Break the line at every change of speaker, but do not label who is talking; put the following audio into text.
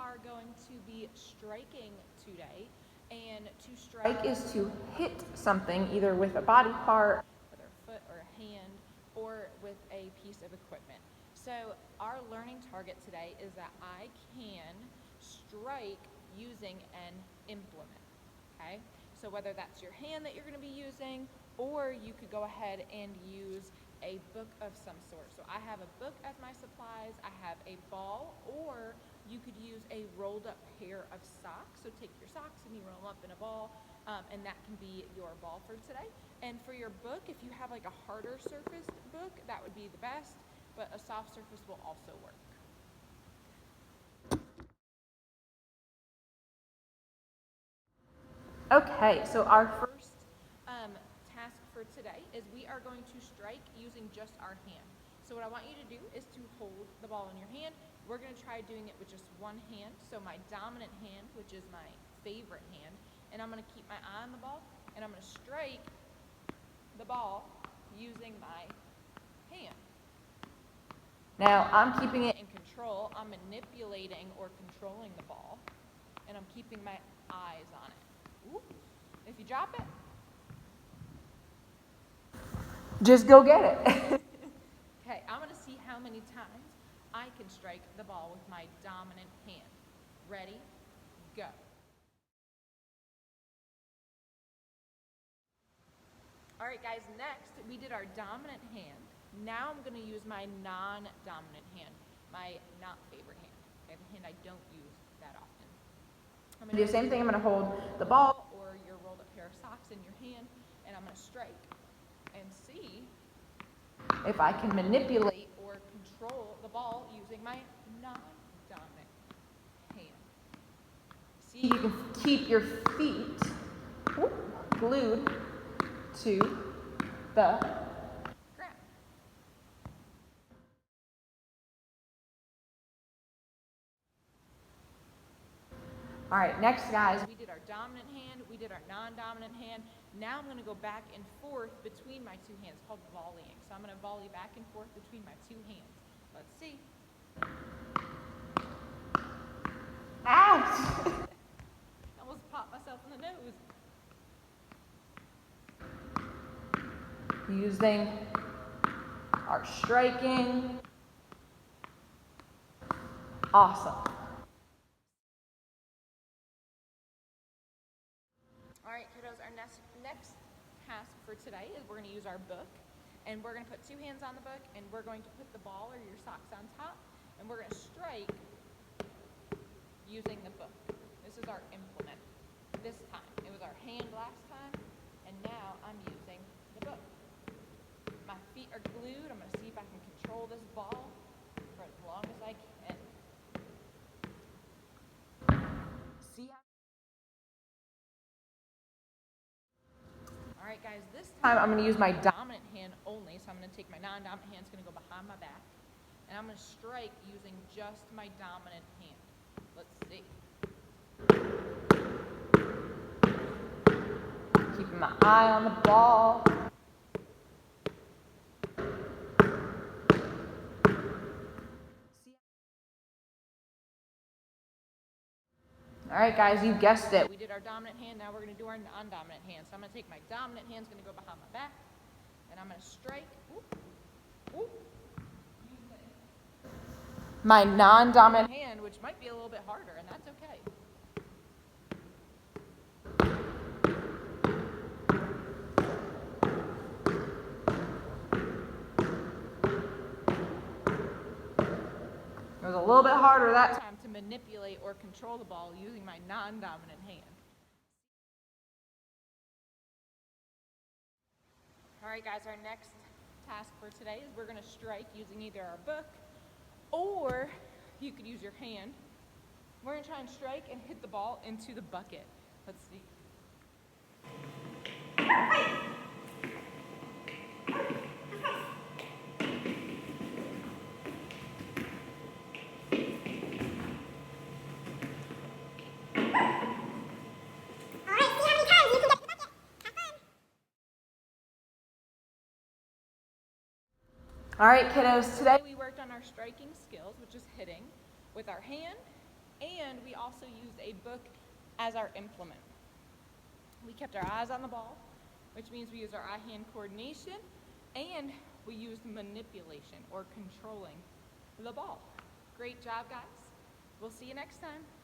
are going to be striking today. And to strike is to hit something either with a body part, whether a foot or a hand, or with a piece of equipment. So our learning target today is that I can strike using an implement, okay? So whether that's your hand that you're going to be using, or you could go ahead and use a book of some sort. So I have a book as my supplies, I have a ball, or you could use a rolled up pair of socks. So take your socks and you roll them up in a ball, and that can be your ball for today. And for your book, if you have like a harder surfaced book, that would be the best, but a soft surface will also work. Okay, so our first task for today is we are going to strike using just our hand. So what I want you to do is to hold the ball in your hand. We're going to try doing it with just one hand. So my dominant hand, which is my favorite hand, and I'm going to keep my eye on the ball, and I'm going to strike the ball using my hand. Now I'm keeping it in control. I'm manipulating or controlling the ball, and I'm keeping my eyes on it. Ooh. If you drop it, just go get it. Okay, I'm going to see how many times I can strike the ball with my dominant hand. Ready? Go. All right, guys, next we did our dominant hand. Now I'm going to use my non-dominant hand, my not favorite hand. Okay, the hand I don't use that often. I'm going to do the same thing. I'm going to hold the ball or your rolled up pair of socks in your hand, and I'm going to strike and see if I can manipulate or control the ball using my non-dominant hand. See, you can keep your feet glued to the ground. All right, next, guys, we did our dominant hand, we did our non-dominant hand. Now I'm going to go back and forth between my two hands, called volleying. So I'm going to volley back and forth between my two hands. Let's see. Ouch! I almost popped myself in the nose. Using our striking. Awesome. All right, kiddos, our next task for today is we're going to use our book, and we're going to put two hands on the book, and we're going to put the ball or your socks on top, and we're going to strike using the book. This is our implement this time. It was our hand last time, and now I'm using the book. My feet are glued. I'm going to see if I can control this ball for as long as I can. See how? All right, guys, this time I'm going to use my dominant hand only. So I'm going to take my non-dominant hand, it's going to go behind my back, and I'm going to strike using just my dominant hand. Let's see. Keeping my eye on the ball. All right, guys, you guessed it. We did our dominant hand. Now we're going to do our non-dominant hand. So I'm going to take my dominant hand, it's going to go behind my back, and I'm going to strike. My non-dominant hand, which might be a little bit harder, and that's okay. It was a little bit harder that time to manipulate or control the ball using my non-dominant hand. All right, guys, our next task for today is we're going to strike using either our book or you could use your hand. We're going to try and strike and hit the ball into the bucket. Let's see. All right, kiddos, today we worked on our striking skills, which is hitting with our hand, and And we also used a book as our implement. We kept our eyes on the ball, which means we used our eye-hand coordination, and we used manipulation or controlling the ball. Great job, guys. We'll see you next time.